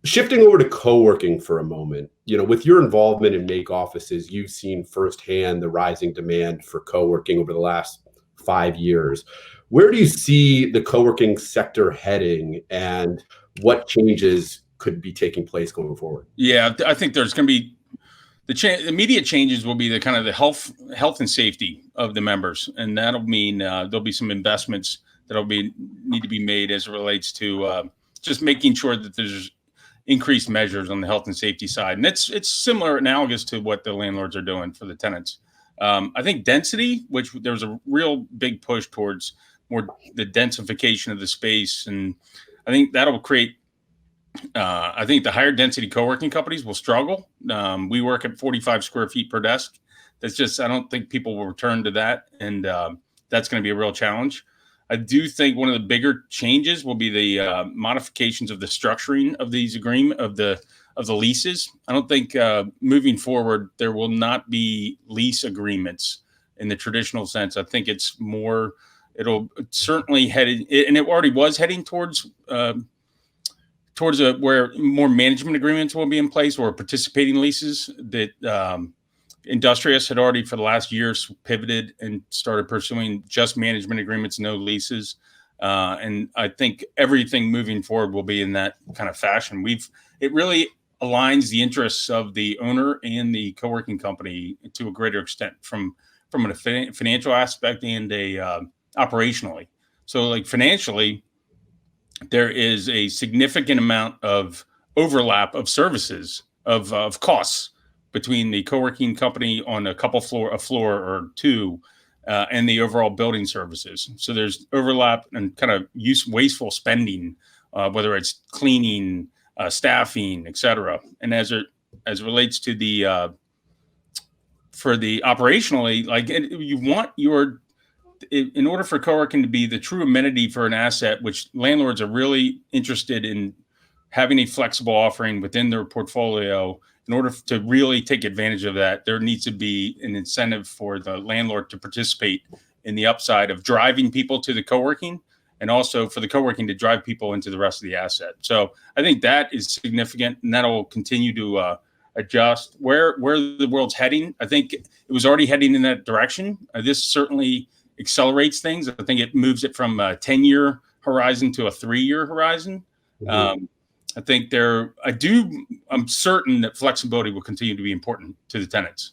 Shifting over to co-working for a moment, with your involvement in Make offices, you've seen firsthand the rising demand for co-working over the last 5 years. Where do you see the co-working sector heading, and what changes could be taking place going forward? Yeah, I think there's going to be the immediate changes will be the kind of the health and safety of the members, and that'll mean there'll be some investments that'll need to be made as it relates to just making sure that there's increased measures on the health and safety side, and it's similar, analogous to what the landlords are doing for the tenants. I think density, which there's a real big push towards more the densification of the space, and I think that'll create. I think the higher density co-working companies will struggle. We work at 45 square feet per desk. That's just, I don't think people will return to that. And that's going to be a real challenge. I do think one of the bigger changes will be the modifications of the structuring of these of the leases. I don't think moving forward, there will not be lease agreements in the traditional sense. I think it's more, it'll certainly and it already was heading towards where more management agreements will be in place, or participating leases that Industrious had already for the last year pivoted and started pursuing just management agreements, no leases. And I think everything moving forward will be in that kind of fashion. It really aligns the interests of the owner and the co-working company to a greater extent from a financial aspect and operationally. So like financially, there is a significant amount of overlap of services of costs between the co-working company on a floor or two, and the overall building services. So there's overlap and kind of wasteful spending, whether it's cleaning, staffing, et cetera. And as it relates to for the operationally, like you want in order for co-working to be the true amenity for an asset, which landlords are really interested in having a flexible offering within their portfolio, in order to really take advantage of that, there needs to be an incentive for the landlord to participate in the upside of driving people to the co-working, and also for the co-working to drive people into the rest of the asset. So I think that is significant, and that'll continue to adjust where the world's heading. I think it was already heading in that direction. This certainly accelerates things. I think it moves it from a 10-year horizon to a 3-year horizon. Mm-hmm. I'm certain that flexibility will continue to be important to the tenants.